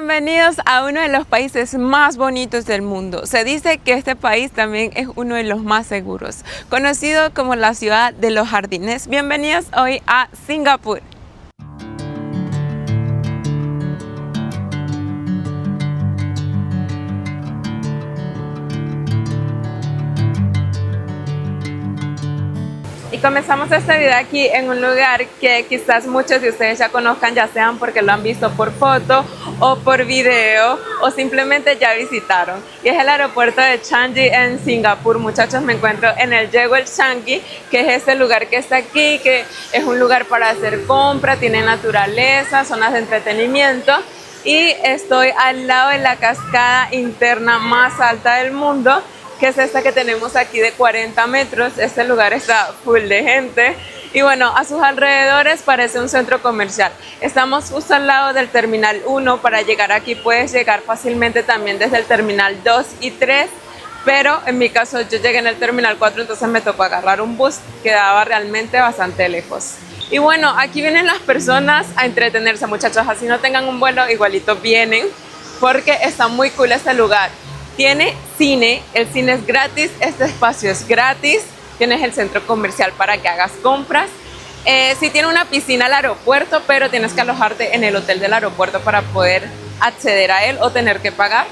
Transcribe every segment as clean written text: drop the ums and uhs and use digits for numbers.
Bienvenidos a uno de los países más bonitos del mundo. Se dice que este país también es uno de los más seguros, conocido como la ciudad de los jardines. Bienvenidos hoy a Singapur. Y comenzamos este video aquí en un lugar que quizás muchos de ustedes ya conozcan, ya sean porque lo han visto por foto o por video o simplemente ya visitaron. Y es el aeropuerto de Changi en Singapur. Muchachos, me encuentro en el Jewel Changi, que es este lugar que está aquí, que es un lugar para hacer compras, tiene naturaleza, zonas de entretenimiento. Y estoy al lado de la cascada interna más alta del mundo, que es esta que tenemos aquí de 40 metros. Este lugar está full de gente y bueno, a sus alrededores parece un centro comercial. Estamos justo al lado del terminal 1. Para llegar aquí puedes llegar fácilmente también desde el terminal 2 y 3, pero en mi caso yo llegué en el terminal 4, entonces me tocó agarrar un bus, quedaba realmente bastante lejos. Y bueno, aquí vienen las personas a entretenerse, muchachos, así no tengan un vuelo, igualito vienen porque está muy cool este lugar. Tiene cine, el cine es gratis, este espacio es gratis, tienes el centro comercial para que hagas compras. Sí tiene una piscina al aeropuerto, pero tienes que alojarte en el hotel del aeropuerto para poder acceder a él o tener que pagar.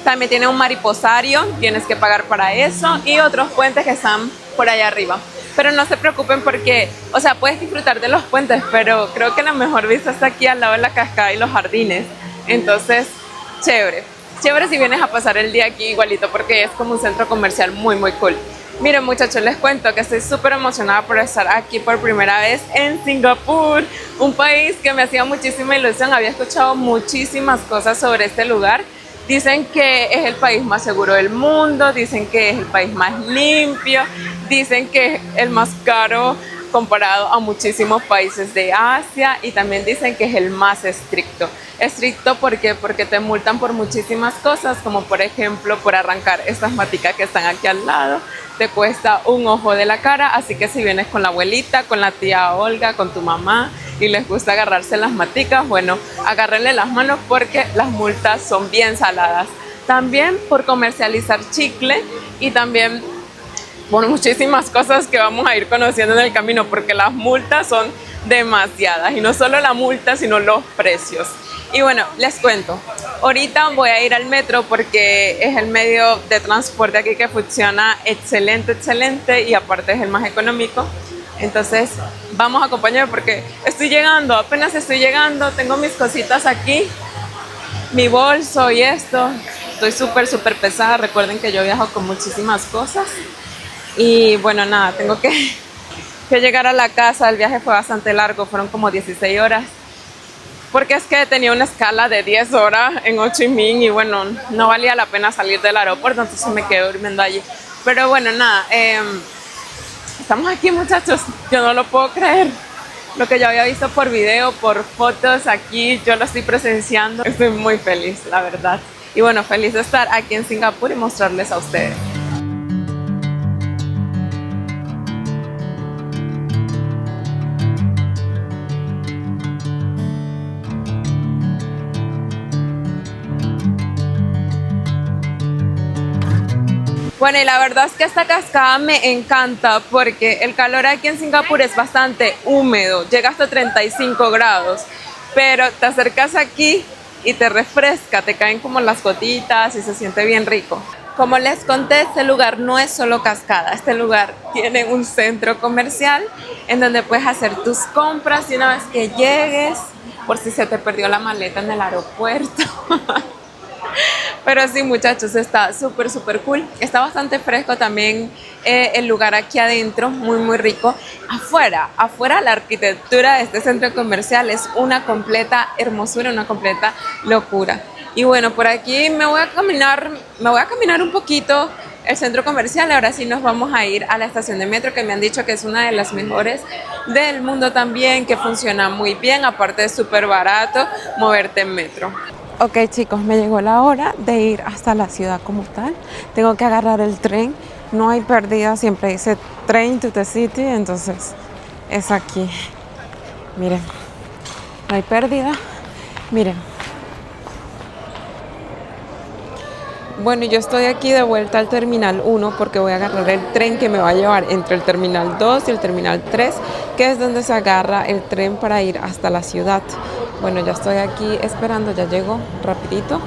También tiene un mariposario, tienes que pagar para eso, y otros puentes que están por allá arriba. Pero no se preocupen porque, o sea, puedes disfrutar de los puentes, pero creo que la mejor vista está aquí al lado de la cascada y los jardines. Entonces, chévere. Chévere si vienes a pasar el día aquí igualito, porque es como un centro comercial muy cool. Miren, muchachos, les cuento que estoy súper emocionada por estar aquí por primera vez en Singapur, un país que me hacía muchísima ilusión. Había escuchado muchísimas cosas sobre este lugar. Dicen que es el país más seguro del mundo, dicen que es el país más limpio, dicen que es el más caro comparado a muchísimos países de Asia, y también dicen que es el más estricto. ¿Estricto por qué? Porque te multan por muchísimas cosas, como por ejemplo por arrancar estas maticas que están aquí al lado, te cuesta un ojo de la cara. Así que si vienes con la abuelita, con la tía Olga, con tu mamá y les gusta agarrarse las maticas, bueno, agárrenle las manos porque las multas son bien saladas. También por comercializar chicle y también por muchísimas cosas que vamos a ir conociendo en el camino, porque las multas son demasiadas, y no solo la multa sino los precios. Y bueno, les cuento, ahorita voy a ir al metro porque es el medio de transporte aquí que funciona excelente, y aparte es el más económico. Entonces vamos a acompañarme porque estoy llegando, apenas estoy llegando, tengo mis cositas aquí, mi bolso y esto. Estoy súper pesada. Recuerden que yo viajo con muchísimas cosas. Y bueno, nada, tengo que llegar a la casa. El viaje fue bastante largo, fueron como 16 horas. Porque es que tenía una escala de 10 horas en Ho Chi Minh y bueno, no valía la pena salir del aeropuerto, entonces me quedé durmiendo allí. Pero bueno, nada, estamos aquí, muchachos, yo no lo puedo creer. Lo que yo había visto por video, por fotos, aquí yo lo estoy presenciando. Estoy muy feliz, la verdad. Y bueno, feliz de estar aquí en Singapur y mostrarles a ustedes. Bueno, y la verdad es que esta cascada me encanta porque el calor aquí en Singapur es bastante húmedo, llega hasta 35 grados, pero te acercas aquí y te refresca, te caen como las gotitas y se siente bien rico. Como les conté, este lugar no es solo cascada, este lugar tiene un centro comercial en donde puedes hacer tus compras y una vez que llegues, por si se te perdió la maleta en el aeropuerto. Pero sí, muchachos, está súper cool. Está bastante fresco también el lugar aquí adentro, muy rico. Afuera la arquitectura de este centro comercial es una completa hermosura, una completa locura. Y bueno, por aquí me voy a caminar un poquito el centro comercial. Ahora sí nos vamos a ir a la estación de metro, que me han dicho que es una de las mejores del mundo también, que funciona muy bien, aparte es súper barato moverte en metro. Ok, chicos, me llegó la hora de ir hasta la ciudad como tal. Tengo que agarrar el tren, no hay pérdida, siempre dice train to the city, entonces es aquí. Miren, no hay pérdida, miren. Bueno, yo estoy aquí de vuelta al Terminal 1 porque voy a agarrar el tren que me va a llevar entre el Terminal 2 y el Terminal 3, que es donde se agarra el tren para ir hasta la ciudad. Bueno, ya estoy aquí esperando, ya llego rapidito,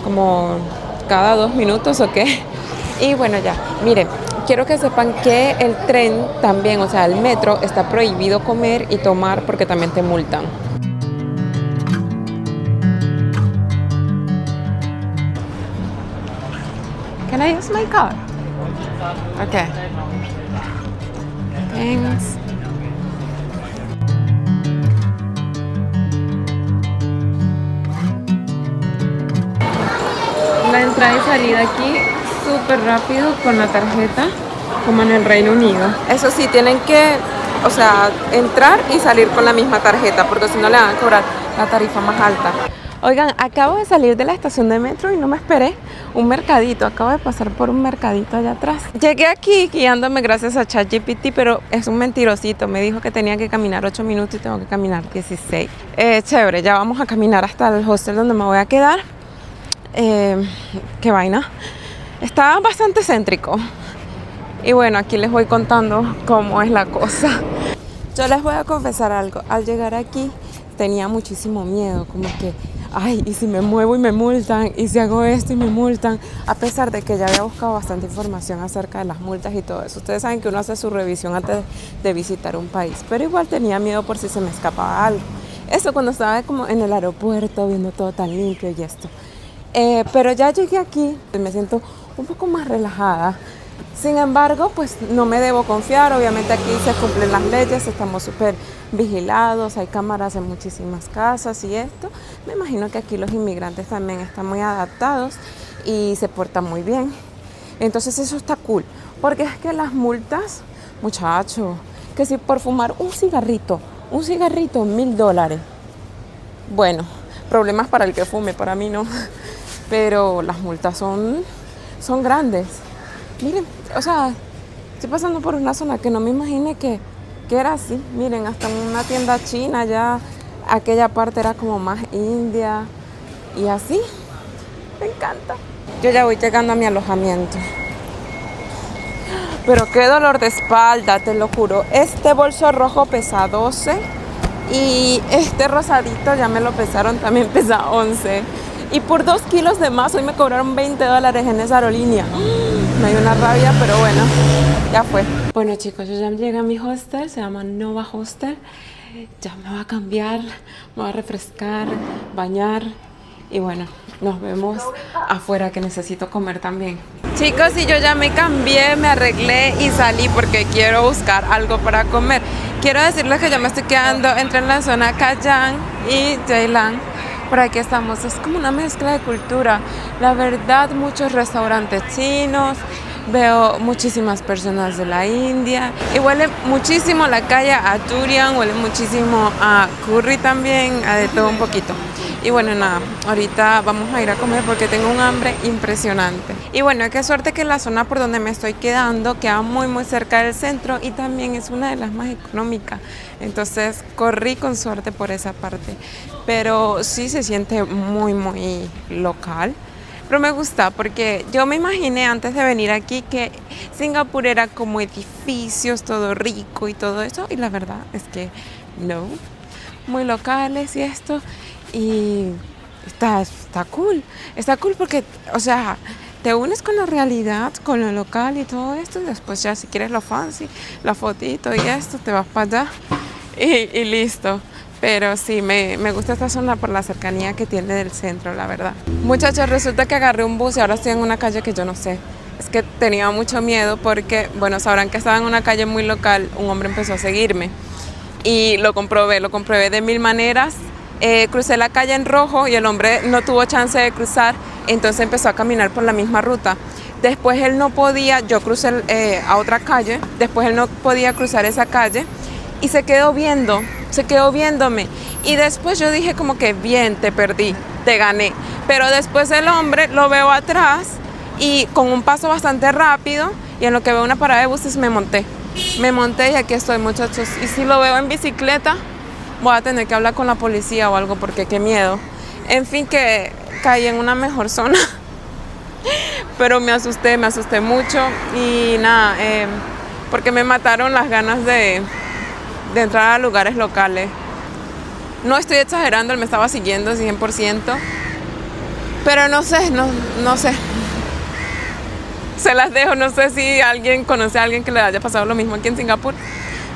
como cada 2 minutos o qué. Y bueno, ya, miren, quiero que sepan que el tren también, o sea, el metro, está prohibido comer y tomar porque también te multan. Can I use my card? Okay. Thanks. La entrada y salida aquí súper rápido con la tarjeta, como en el Reino Unido. Eso sí, tienen que, o sea, entrar y salir con la misma tarjeta, porque si no le van a cobrar la tarifa más alta. Oigan, acabo de salir de la estación de metro y no me esperé un mercadito. Acabo de pasar por un mercadito allá atrás. Llegué aquí guiándome gracias a ChatGPT, pero es un mentirosito. Me dijo que tenía que caminar 8 minutos y tengo que caminar 16. Chévere, ya vamos a caminar hasta el hostel donde me voy a quedar. Qué vaina. Está bastante céntrico. Y bueno, aquí les voy contando cómo es la cosa. Yo les voy a confesar algo. Al llegar aquí tenía muchísimo miedo, como que, ay, ¿y si me muevo y me multan? ¿Y si hago esto y me multan? A pesar de que ya había buscado bastante información acerca de las multas y todo eso. Ustedes saben que uno hace su revisión antes de visitar un país, pero igual tenía miedo por si se me escapaba algo. Eso cuando estaba como en el aeropuerto, viendo todo tan limpio y esto. Pero ya llegué aquí, me siento un poco más relajada. Sin embargo, pues no me debo confiar. Obviamente aquí se cumplen las leyes, estamos súper vigilados, hay cámaras en muchísimas casas y esto. Me imagino que aquí los inmigrantes también están muy adaptados y se portan muy bien. Entonces eso está cool, porque es que las multas, muchachos, que si por fumar un cigarrito, $1,000. Bueno, problemas para el que fume, para mí no. Pero las multas son grandes. Miren, o sea, estoy pasando por una zona que no me imaginé que era así. Miren, hasta en una tienda china ya aquella parte era como más india y así. Me encanta. Yo ya voy llegando a mi alojamiento. Pero qué dolor de espalda, te lo juro. Este bolso rojo pesa 12 y este rosadito ya me lo pesaron, también pesa 11. Y por 2 kilos de más hoy me cobraron $20 en esa aerolínea. Me dio una rabia, pero bueno, ya fue. Bueno chicos, yo ya llegué a mi hostel, se llama Nova Hostel. Ya me voy a cambiar, me voy a refrescar, bañar y bueno, nos vemos afuera que necesito comer también. Chicos, y yo ya me cambié, me arreglé y salí porque quiero buscar algo para comer. Quiero decirles que yo me estoy quedando entre la zona Cayán y Jailan. Por aquí estamos, es como una mezcla de cultura. La verdad, muchos restaurantes chinos, veo muchísimas personas de la India y huele muchísimo la calle a durian, huele muchísimo a curry también, a de todo un poquito. Y bueno, nada, ahorita vamos a ir a comer porque tengo un hambre impresionante. Y bueno, qué suerte que la zona por donde me estoy quedando queda muy cerca del centro y también es una de las más económicas. Entonces corrí con suerte por esa parte. Pero sí se siente muy local. Pero me gusta porque yo me imaginé antes de venir aquí que Singapur era como edificios, todo rico y todo eso. Y la verdad es que no, muy locales y esto. Y está cool porque, o sea, te unes con la realidad, con lo local y todo esto. Y después ya si quieres lo fancy, la fotito y esto, te vas para allá y listo. Pero sí, me gusta esta zona por la cercanía que tiene del centro, la verdad. Muchachos, resulta que agarré un bus y ahora estoy en una calle que yo no sé. Es que tenía mucho miedo porque, bueno, sabrán que estaba en una calle muy local, un hombre empezó a seguirme. Y lo comprobé de 1000 maneras. Crucé la calle en rojo y el hombre no tuvo chance de cruzar, entonces empezó a caminar por la misma ruta. Después él no podía, yo crucé a otra calle, después él no podía cruzar esa calle y se quedó viéndome. Y después yo dije como que bien, te perdí, te gané. Pero después el hombre lo veo atrás y con un paso bastante rápido y en lo que veo una parada de buses me monté y aquí estoy, muchachos. Y si lo veo en bicicleta, voy a tener que hablar con la policía o algo porque qué miedo. En fin, que caí en una mejor zona. Pero me asusté mucho y nada, porque me mataron las ganas de entrar a lugares locales. No estoy exagerando, él me estaba siguiendo 100%, pero no sé. Se las dejo, no sé si alguien conoce a alguien que le haya pasado lo mismo aquí en Singapur.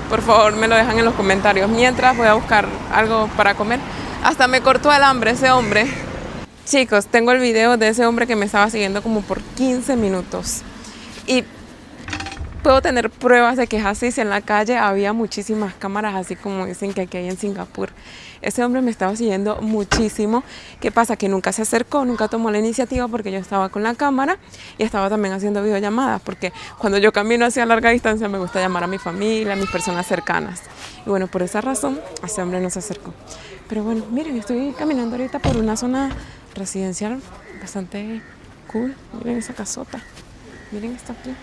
Por favor, me lo dejan en los comentarios. Mientras voy a buscar algo para comer. Hasta me cortó el hambre ese hombre. Chicos, tengo el video de ese hombre que me estaba siguiendo como por 15 minutos. Y puedo tener pruebas de que es así. Si en la calle había muchísimas cámaras, así como dicen que aquí hay en Singapur. Ese hombre me estaba siguiendo muchísimo. ¿Qué pasa? Que nunca se acercó, nunca tomó la iniciativa porque yo estaba con la cámara y estaba también haciendo videollamadas. Porque cuando yo camino hacia larga distancia me gusta llamar a mi familia, a mis personas cercanas. Y bueno, por esa razón, ese hombre no se acercó. Pero bueno, miren, estoy caminando ahorita por una zona residencial bastante cool. Miren esa casota. Miren esto aquí.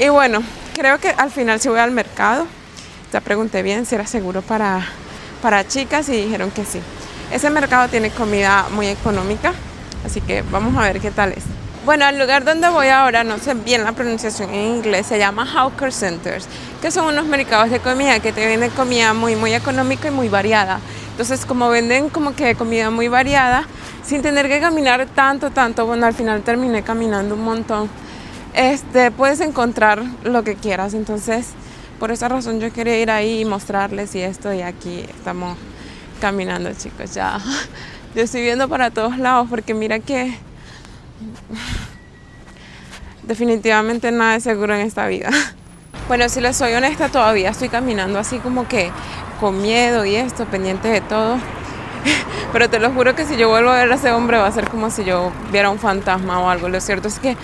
Y bueno, creo que al final sí voy al mercado. Ya pregunté bien si era seguro para chicas y dijeron que sí. Ese mercado tiene comida muy económica, así que vamos a ver qué tal es. Bueno, el lugar donde voy ahora, no sé bien la pronunciación en inglés, se llama Hawker Centers, que son unos mercados de comida que te venden comida muy económica y muy variada. Entonces, como venden como que comida muy variada, sin tener que caminar tanto, bueno, al final terminé caminando un montón. Puedes encontrar lo que quieras, entonces por esa razón yo quería ir ahí y mostrarles y esto, y aquí estamos caminando, chicos. Ya yo estoy viendo para todos lados porque mira que definitivamente nada es seguro en esta vida. Bueno, si les soy honesta, todavía estoy caminando así como que con miedo y esto, pendiente de todo. Pero te lo juro que si yo vuelvo a ver a ese hombre va a ser como si yo viera un fantasma o algo. Lo cierto es que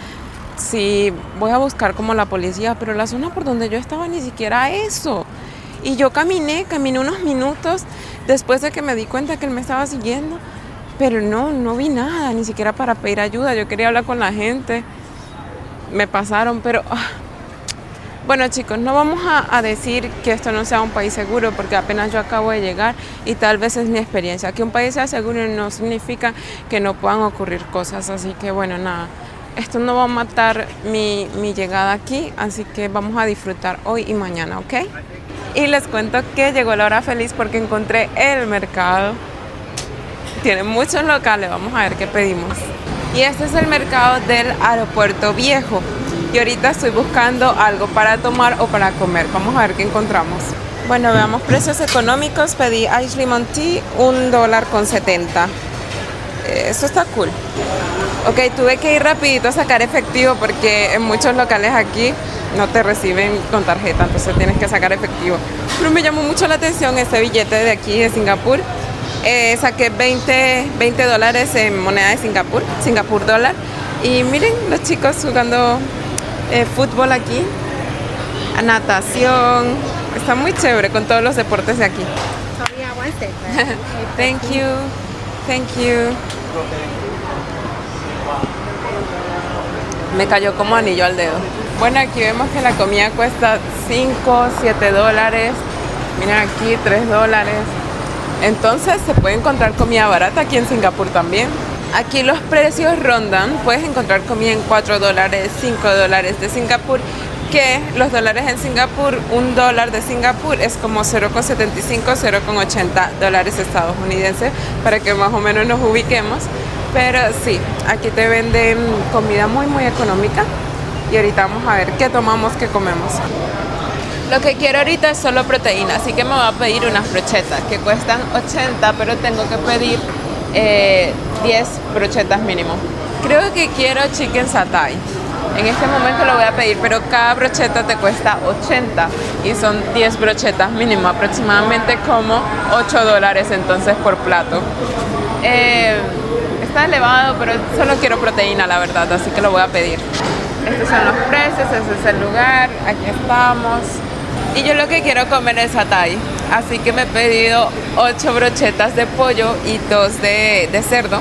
sí, voy a buscar como la policía, pero la zona por donde yo estaba ni siquiera eso. Y yo caminé unos minutos después de que me di cuenta que él me estaba siguiendo, pero no vi nada, ni siquiera para pedir ayuda. Yo quería hablar con la gente, me pasaron, pero bueno, chicos, no vamos a decir que esto no sea un país seguro, porque apenas yo acabo de llegar y tal vez es mi experiencia. Que un país sea seguro no significa que no puedan ocurrir cosas, así que bueno, nada. Esto no va a matar mi llegada aquí, así que vamos a disfrutar hoy y mañana, ¿ok? Y les cuento que llegó la hora feliz porque encontré el mercado. Tiene muchos locales, vamos a ver qué pedimos. Y este es el mercado del Aeropuerto Viejo. Y ahorita estoy buscando algo para tomar o para comer. Vamos a ver qué encontramos. Bueno, veamos precios económicos. Pedí Ice Lemon Tea, $1.70. Eso está cool. Ok, tuve que ir rapidito a sacar efectivo porque en muchos locales aquí no te reciben con tarjeta, entonces tienes que sacar efectivo. Pero me llamó mucho la atención este billete de aquí de Singapur. Saqué $20 en moneda de Singapur dólar. Y miren los chicos jugando fútbol aquí, natación. Está muy chévere con todos los deportes de aquí. Thank you. Me cayó como anillo al dedo. Bueno, aquí vemos que la comida cuesta $5, $7. Miren aquí, $3. Entonces se puede encontrar comida barata aquí en Singapur también. Aquí los precios rondan, puedes encontrar comida en $4, $5 de Singapur, que los dólares en Singapur, $1 de Singapur es como 0,75, 0,80 dólares estadounidenses, para que más o menos nos ubiquemos. Pero sí, aquí te venden comida muy económica y ahorita vamos a ver qué tomamos, qué comemos. Lo que quiero ahorita es solo proteína, así que me voy a pedir unas brochetas que cuestan 80, pero tengo que pedir 10 brochetas mínimo. Creo que quiero chicken satay. En este momento lo voy a pedir, pero cada brocheta te cuesta 80 y son 10 brochetas mínimo, aproximadamente como $8 entonces por plato. Está elevado, pero solo quiero proteína, la verdad, así que lo voy a pedir. Estos son los precios, ese es el lugar, aquí estamos. Y yo lo que quiero comer es satay, así que me he pedido 8 brochetas de pollo y 2 de cerdo.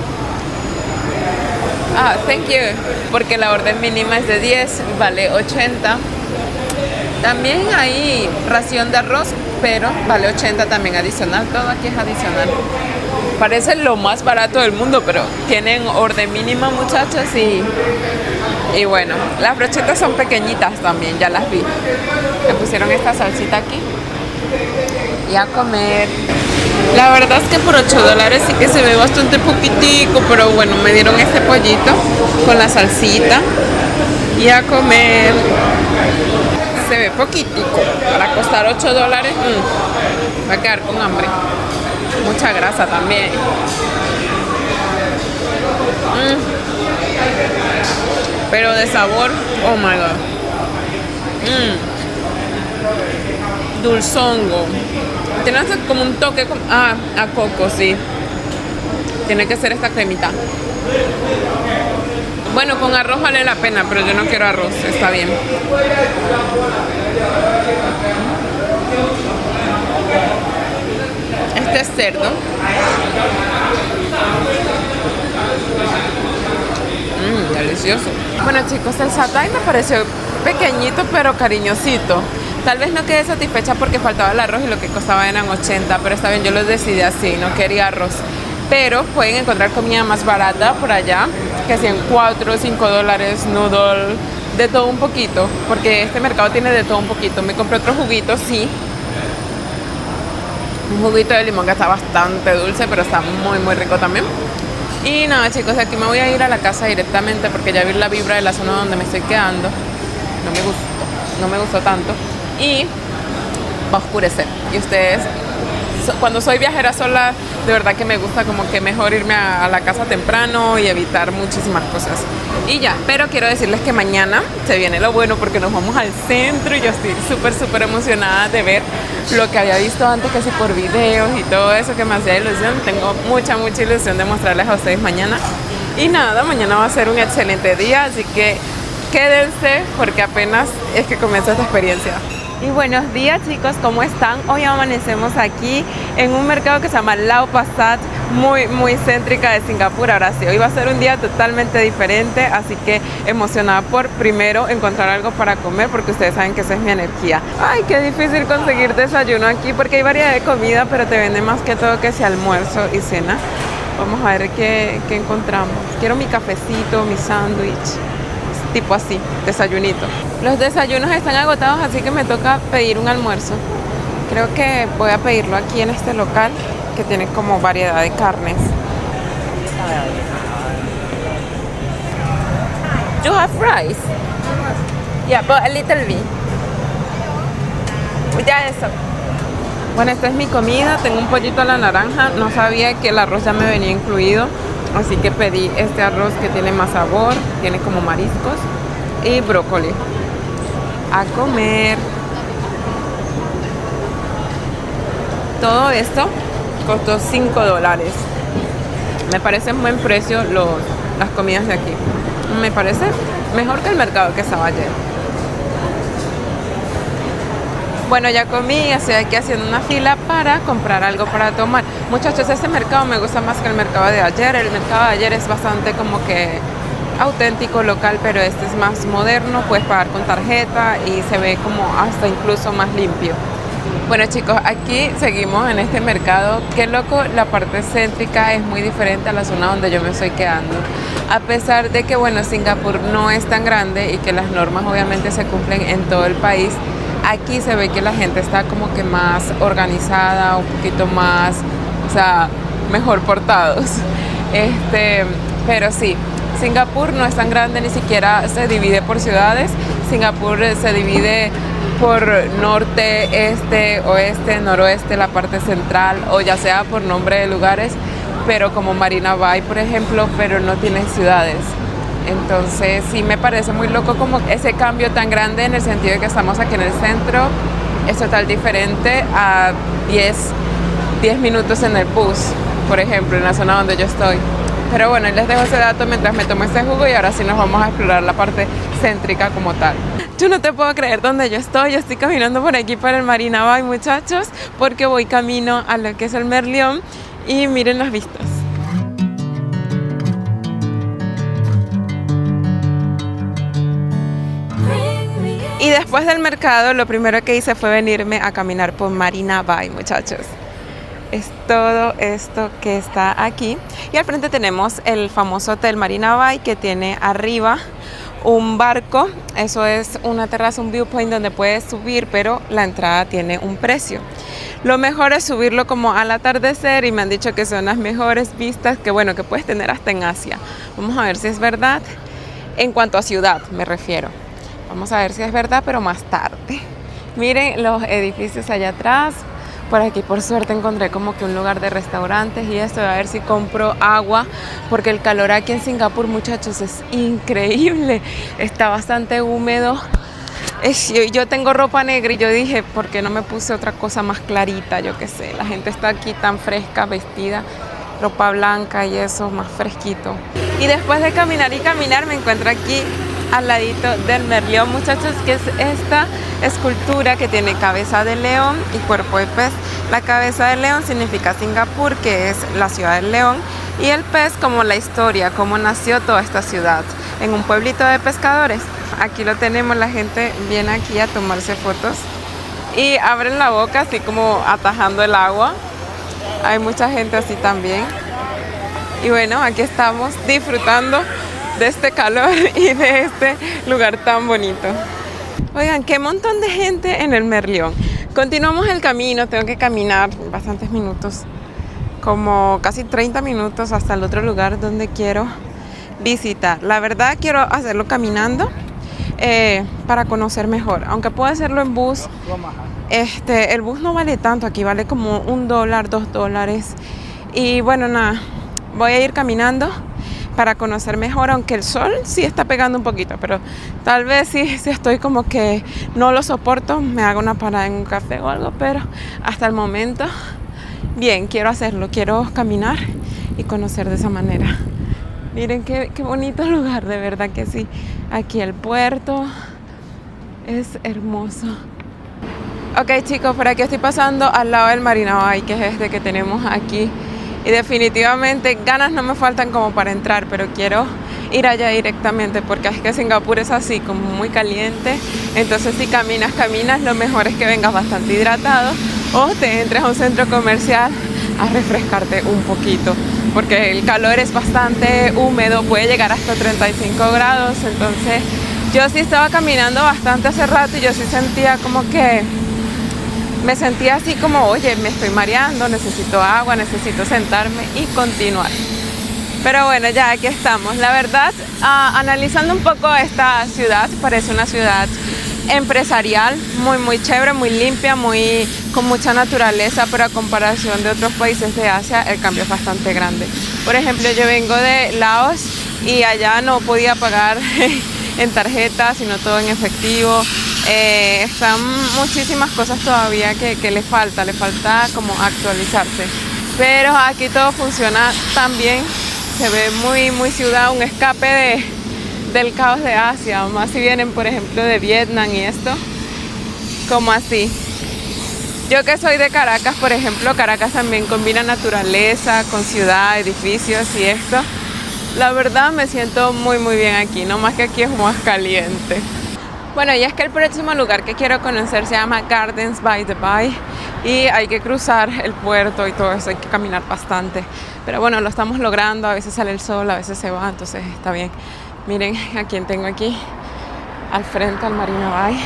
Thank you, porque la orden mínima es de 10, vale 80. También hay ración de arroz, pero vale 80 también adicional, todo aquí es adicional. Parece lo más barato del mundo, pero tienen orden mínima, muchachos, y bueno, las brochetas son pequeñitas también, ya las vi. Me pusieron esta salsita aquí y a comer. La verdad es que por $8 sí que se ve bastante poquitico, pero bueno, me dieron este pollito con la salsita y a comer. Se ve poquitico, para costar $8, va a quedar con hambre. Mucha grasa también. Pero de sabor, oh my god. Dulzongo. Tiene como un toque a coco, sí. Tiene que ser esta cremita. Bueno, con arroz vale la pena, pero yo no quiero arroz, está bien. Este es cerdo. Delicioso. Bueno, chicos, el satay me pareció pequeñito pero cariñosito. Tal vez no quedé satisfecha porque faltaba el arroz y lo que costaba eran 80, pero está bien, yo lo decidí así, no quería arroz. Pero pueden encontrar comida más barata por allá, que sean $4 o $5, noodle, de todo un poquito, porque este mercado tiene de todo un poquito. Me compré otro juguito, sí. Un juguito de limón que está bastante dulce, pero está muy muy rico también. Y nada, chicos, de aquí me voy a ir a la casa directamente porque ya vi la vibra de la zona donde me estoy quedando. No me gustó tanto. Y va a oscurecer. Y ustedes, cuando soy viajera sola, de verdad que me gusta como que mejor irme a la casa temprano y evitar muchísimas cosas. Y ya, pero quiero decirles que mañana se viene lo bueno porque nos vamos al centro y yo estoy súper emocionada de ver lo que había visto antes, que sí, por videos y todo eso que me hacía ilusión. Tengo mucha ilusión de mostrarles a ustedes mañana. Y nada, mañana va a ser un excelente día, así que quédense porque apenas es que comienza esta experiencia. Y buenos días, chicos, ¿cómo están? Hoy amanecemos aquí en un mercado que se llama Lau Pa Sat, muy céntrica de Singapur. Ahora sí, hoy va a ser un día totalmente diferente, así que emocionada por primero encontrar algo para comer, porque ustedes saben que esa es mi energía. Ay, qué difícil conseguir desayuno aquí porque hay variedad de comida, pero te venden más que todo que sea almuerzo y cena. Vamos a ver qué encontramos. Quiero mi cafecito, mi sándwich, tipo así, desayunito. Los desayunos están agotados, así que me toca pedir un almuerzo. Creo que voy a pedirlo aquí en este local que tiene como variedad de carnes. You have rice? Yeah, but a little bit. Ya eso. Bueno, esta es mi comida. Tengo un pollito a la naranja. No sabía que el arroz ya me venía incluido, así que pedí este arroz que tiene más sabor, tiene como mariscos y brócoli. A comer. Todo esto costó $5. Me parece un buen precio las comidas de aquí. Me parece mejor que el mercado que estaba ayer. Bueno, ya comí, estoy aquí haciendo una fila para comprar algo para tomar. Muchachos, este mercado me gusta más que el mercado de ayer. El mercado de ayer es bastante como que auténtico, local, pero este es más moderno. Puedes pagar con tarjeta y se ve como hasta incluso más limpio. Bueno, chicos, aquí seguimos en este mercado. Qué loco, la parte céntrica es muy diferente a la zona donde yo me estoy quedando. A pesar de que, bueno, Singapur no es tan grande y que las normas obviamente se cumplen en todo el país, aquí se ve que la gente está como que más organizada, un poquito más, o sea, mejor portados. Pero sí, Singapur no es tan grande, ni siquiera se divide por ciudades. Singapur se divide por norte, este, oeste, noroeste, la parte central, o ya sea por nombre de lugares, pero como Marina Bay, por ejemplo, pero no tiene ciudades. Entonces sí me parece muy loco como ese cambio tan grande, en el sentido de que estamos aquí en el centro, es total diferente a 10 minutos en el bus, por ejemplo, en la zona donde yo estoy. Pero bueno, les dejo ese dato mientras me tomo este jugo y ahora sí nos vamos a explorar la parte céntrica como tal. Yo no te puedo creer dónde yo estoy caminando por aquí para el Marina Bay, muchachos, porque voy camino a lo que es el Merlion y miren las vistas. Y después del mercado, lo primero que hice fue venirme a caminar por Marina Bay, muchachos. Es todo esto que está aquí. Y al frente tenemos el famoso Hotel Marina Bay, que tiene arriba un barco. Eso es una terraza, un viewpoint donde puedes subir, pero la entrada tiene un precio. Lo mejor es subirlo como al atardecer y me han dicho que son las mejores vistas que, bueno, que puedes tener hasta en Asia. Vamos a ver si es verdad. En cuanto a ciudad me refiero. Vamos a ver si es verdad, pero más tarde. Miren los edificios allá atrás. Por aquí por suerte encontré como que un lugar de restaurantes y esto, a ver si compro agua, porque el calor aquí en Singapur, muchachos, es increíble. Está bastante húmedo. Yo tengo ropa negra y yo dije, ¿por qué no me puse otra cosa más clarita? Yo qué sé, la gente está aquí tan fresca, vestida, ropa blanca y eso, más fresquito. Y después de caminar y caminar me encuentro aquí al ladito del Merlion, muchachos, que es esta escultura que tiene cabeza de león y cuerpo de pez. La cabeza de león significa Singapur, que es la ciudad del león, y el pez como la historia, cómo nació toda esta ciudad, en un pueblito de pescadores. Aquí lo tenemos, la gente viene aquí a tomarse fotos y abren la boca así como atajando el agua. Hay mucha gente así también. Y bueno, aquí estamos disfrutando de este calor y de este lugar tan bonito. Oigan, qué montón de gente en el Merlion. Continuamos el camino, tengo que caminar bastantes minutos, como casi 30 minutos hasta el otro lugar donde quiero visitar. La verdad quiero hacerlo caminando para conocer mejor, aunque puedo hacerlo en bus. El bus no vale tanto, aquí vale como $1, $2. Y bueno, nada, voy a ir caminando para conocer mejor, aunque el sol sí está pegando un poquito, pero tal vez si estoy como que no lo soporto, me hago una parada en un café o algo, pero hasta el momento, bien, quiero hacerlo, quiero caminar y conocer de esa manera. Miren qué bonito lugar, de verdad que sí. Aquí el puerto es hermoso. Ok, chicos, por aquí estoy pasando al lado del Marina Bay, que es este que tenemos aquí. Y definitivamente ganas no me faltan como para entrar, pero quiero ir allá directamente porque es que Singapur es así, como muy caliente. Entonces si caminas, lo mejor es que vengas bastante hidratado o te entres a un centro comercial a refrescarte un poquito, porque el calor es bastante húmedo, puede llegar hasta 35 grados. Entonces yo sí estaba caminando bastante hace rato y yo sí sentía como que me sentía así como, oye, me estoy mareando, necesito agua, necesito sentarme y continuar. Pero bueno, ya aquí estamos. La verdad, analizando un poco esta ciudad, parece una ciudad empresarial, muy chévere, muy limpia, con mucha naturaleza, pero a comparación de otros países de Asia, el cambio es bastante grande. Por ejemplo, yo vengo de Laos y allá no podía pagar en tarjeta, sino todo en efectivo. Están muchísimas cosas todavía que le falta como actualizarse, pero aquí todo funciona tan bien, se ve muy ciudad, un escape del caos de Asia, más si vienen por ejemplo de Vietnam y esto, como así. Yo que soy de Caracas, por ejemplo, Caracas también combina naturaleza con ciudad, edificios y esto. La verdad me siento muy bien aquí, no más que aquí es más caliente. Bueno, y es que el próximo lugar que quiero conocer se llama Gardens by the Bay y hay que cruzar el puerto y todo eso, hay que caminar bastante. Pero bueno, lo estamos logrando, a veces sale el sol, a veces se va, entonces está bien. Miren a quién tengo aquí, al frente al Marina Bay.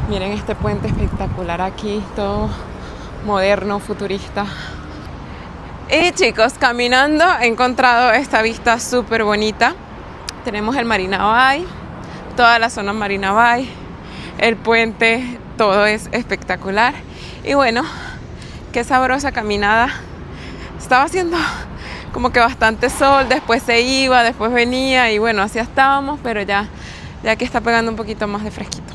Miren este puente espectacular aquí, todo moderno, futurista. Y chicos, caminando he encontrado esta vista súper bonita. Tenemos el Marina Bay, toda la zona Marina Bay, el puente, todo es espectacular. Y bueno, qué sabrosa caminada. Estaba haciendo como que bastante sol, después se iba, después venía y bueno, así estábamos, pero ya que está pegando un poquito más de fresquito.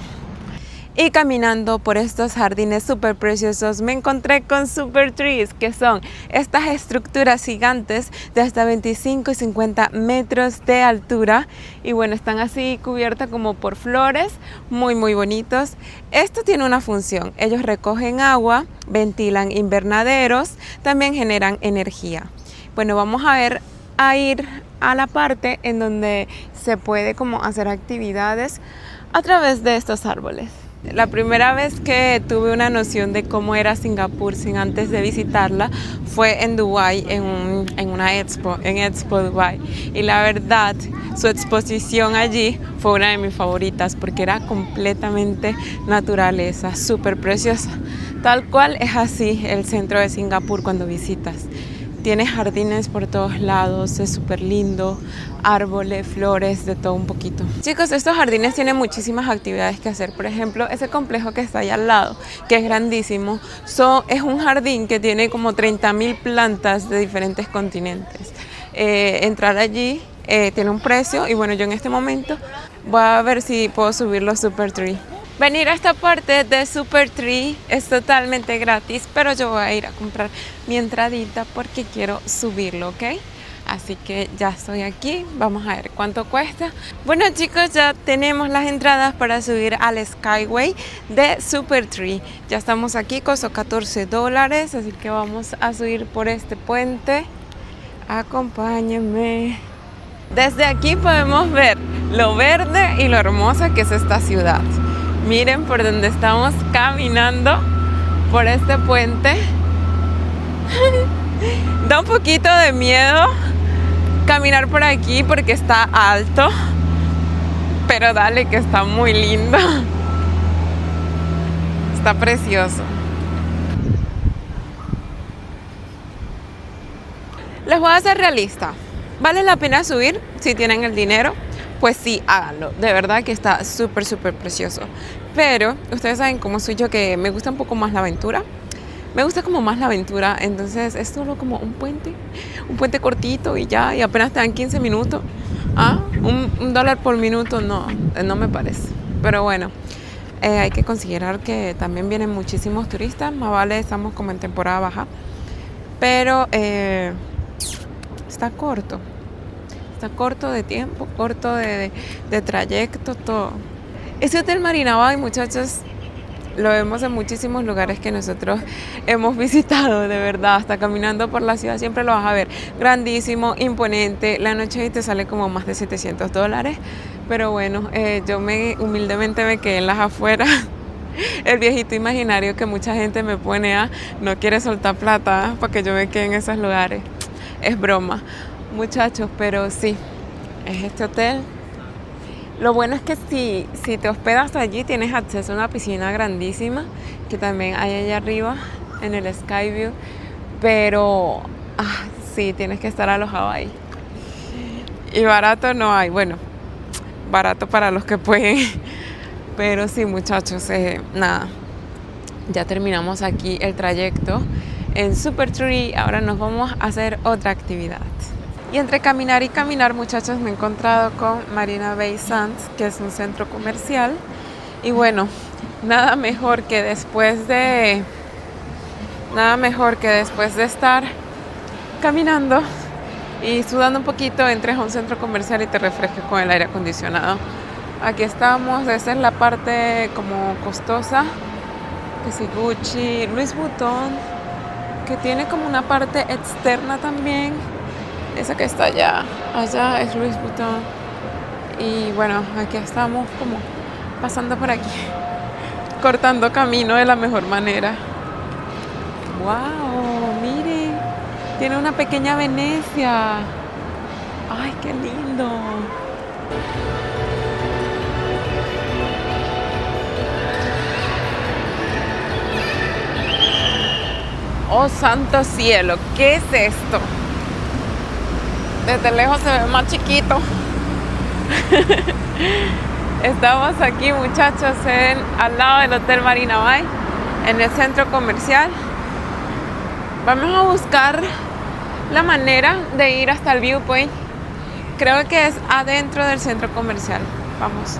Y caminando por estos jardines súper preciosos me encontré con Super Trees, que son estas estructuras gigantes de hasta 25 y 50 metros de altura. Y bueno, están así cubiertas como por flores, muy bonitos. Esto tiene una función, ellos recogen agua, ventilan invernaderos, también generan energía. Bueno, vamos a ir a la parte en donde se puede como hacer actividades a través de estos árboles. La primera vez que tuve una noción de cómo era Singapur sin antes de visitarla fue en Dubái, en una expo, en Expo Dubai. Y la verdad, su exposición allí fue una de mis favoritas porque era completamente naturaleza, súper preciosa. Tal cual es así el centro de Singapur cuando visitas. Tiene jardines por todos lados, es súper lindo, árboles, flores, de todo un poquito. Chicos, estos jardines tienen muchísimas actividades que hacer. Por ejemplo, ese complejo que está ahí al lado, que es grandísimo, es un jardín que tiene como 30.000 plantas de diferentes continentes. Entrar allí tiene un precio y bueno, yo en este momento voy a ver si puedo subir los Super Tree. Venir a esta parte de Super Tree es totalmente gratis, pero yo voy a ir a comprar mi entradita porque quiero subirlo, ¿ok? Así que ya estoy aquí, vamos a ver cuánto cuesta. Bueno chicos, ya tenemos las entradas para subir al Skyway de Super Tree. Ya estamos aquí, costó $14, así que vamos a subir por este puente. Acompáñenme. Desde aquí podemos ver lo verde y lo hermosa que es esta ciudad. Miren por donde estamos caminando, por este puente. Da un poquito de miedo caminar por aquí porque está alto, pero dale que está muy lindo. Está precioso. Les voy a ser realista. ¿Vale la pena subir si tienen el dinero? Pues sí, háganlo. De verdad que está súper, súper precioso. Pero ustedes saben cómo soy yo, que me gusta un poco más la aventura. Me gusta como más la aventura, entonces es solo como un puente cortito y ya, y apenas te dan 15 minutos. $1 por minuto, no me parece. Pero bueno, hay que considerar que también vienen muchísimos turistas, más vale estamos como en temporada baja. Pero está corto de tiempo, corto de trayecto, todo. Ese Hotel Marina Bay, muchachos, lo vemos en muchísimos lugares que nosotros hemos visitado, de verdad, hasta caminando por la ciudad siempre lo vas a ver. Grandísimo, imponente, la noche ahí te sale como más de $700, pero bueno, yo humildemente me quedé en las afueras. El viejito imaginario que mucha gente me pone no quiere soltar plata para que yo me quede en esos lugares. Es broma, muchachos, pero sí, es este hotel. Lo bueno es que si te hospedas allí tienes acceso a una piscina grandísima que también hay allá arriba en el Skyview, pero sí, tienes que estar alojado ahí. Y barato no hay, bueno, barato para los que pueden, pero sí muchachos, nada, ya terminamos aquí el trayecto en Super Tree, ahora nos vamos a hacer otra actividad. Y entre caminar y caminar, muchachos, me he encontrado con Marina Bay Sands, que es un centro comercial. Y bueno, nada mejor que después de estar caminando y sudando un poquito, entres a un centro comercial y te refresques con el aire acondicionado. Aquí estamos, esta es la parte como costosa, que si Gucci, Louis Vuitton, que tiene como una parte externa también. Esa que está allá es Louis Vuitton. Y bueno, aquí estamos como pasando por aquí, cortando camino de la mejor manera. ¡Wow! Miren, tiene una pequeña Venecia. ¡Ay, qué lindo! ¡Oh, santo cielo! ¿Qué es esto? Desde lejos se ve más chiquito. Estamos aquí, muchachos, al lado del Hotel Marina Bay, en el centro comercial. Vamos a buscar la manera de ir hasta el viewpoint. Creo que es adentro del centro comercial. Vamos.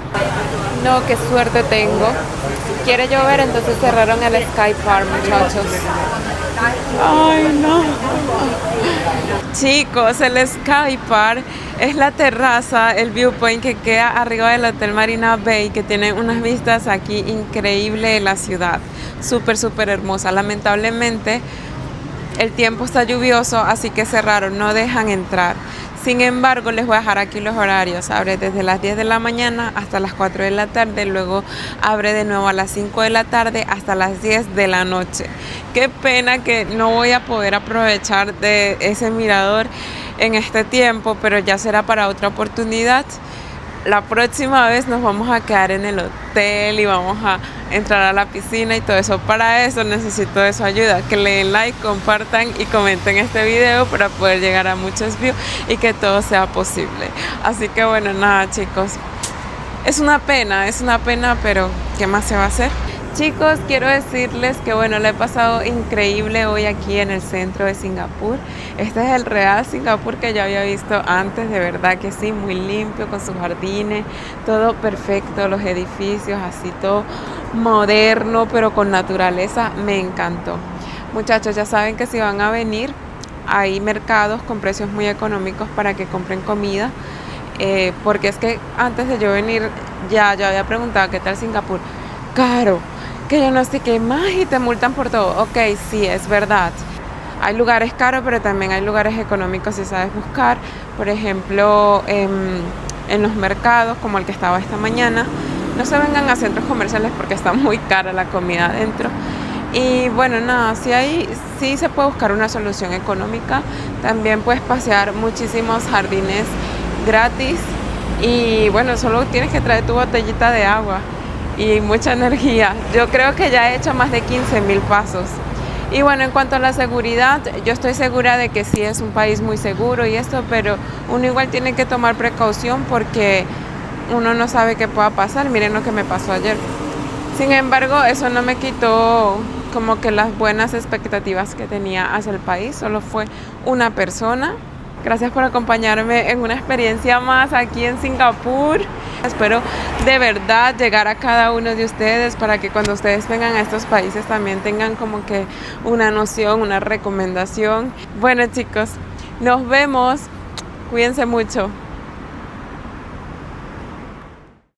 No, qué suerte tengo. Quiere llover, entonces cerraron el Sky Park, muchachos. Ay, no. Chicos, el Sky Park es la terraza, el viewpoint que queda arriba del Hotel Marina Bay, que tiene unas vistas aquí increíbles de la ciudad. Súper, súper hermosa. Lamentablemente, el tiempo está lluvioso, así que cerraron, no dejan entrar. Sin embargo, les voy a dejar aquí los horarios. Abre desde las 10 de la mañana hasta las 4 de la tarde, luego abre de nuevo a las 5 de la tarde hasta las 10 de la noche. Qué pena que no voy a poder aprovechar de ese mirador en este tiempo, pero ya será para otra oportunidad. La próxima vez nos vamos a quedar en el hotel y vamos a entrar a la piscina y todo eso. Para eso necesito de su ayuda, que le den like, compartan y comenten este video para poder llegar a muchos views y que todo sea posible. Así que bueno, nada chicos, es una pena, pero ¿qué más se va a hacer? Chicos, quiero decirles que bueno, la he pasado increíble hoy aquí en el centro de Singapur. Este es el real Singapur que ya había visto antes, de verdad que sí, muy limpio, con sus jardines, todo perfecto, los edificios, así todo moderno, pero con naturaleza, me encantó. Muchachos, ya saben que si van a venir, hay mercados con precios muy económicos para que compren comida, porque es que antes de yo venir, ya había preguntado qué tal Singapur. Caro, que yo no sé qué más y te multan por todo. Ok, sí, es verdad. Hay lugares caros, pero también hay lugares económicos si sabes buscar. Por ejemplo, en los mercados, como el que estaba esta mañana, no se vengan a centros comerciales porque está muy cara la comida adentro. Y bueno, nada, sí se puede buscar una solución económica. También puedes pasear muchísimos jardines gratis. Y bueno, solo tienes que traer tu botellita de agua y mucha energía. Yo creo que ya he hecho más de 15.000 pasos. Y bueno, en cuanto a la seguridad, yo estoy segura de que sí es un país muy seguro y esto, pero uno igual tiene que tomar precaución porque uno no sabe qué pueda pasar. Miren lo que me pasó ayer. Sin embargo, eso no me quitó como que las buenas expectativas que tenía hacia el país. Solo fue una persona. Gracias por acompañarme en una experiencia más aquí en Singapur. Espero de verdad llegar a cada uno de ustedes para que cuando ustedes vengan a estos países también tengan como que una noción, una recomendación. Bueno chicos, nos vemos. Cuídense mucho.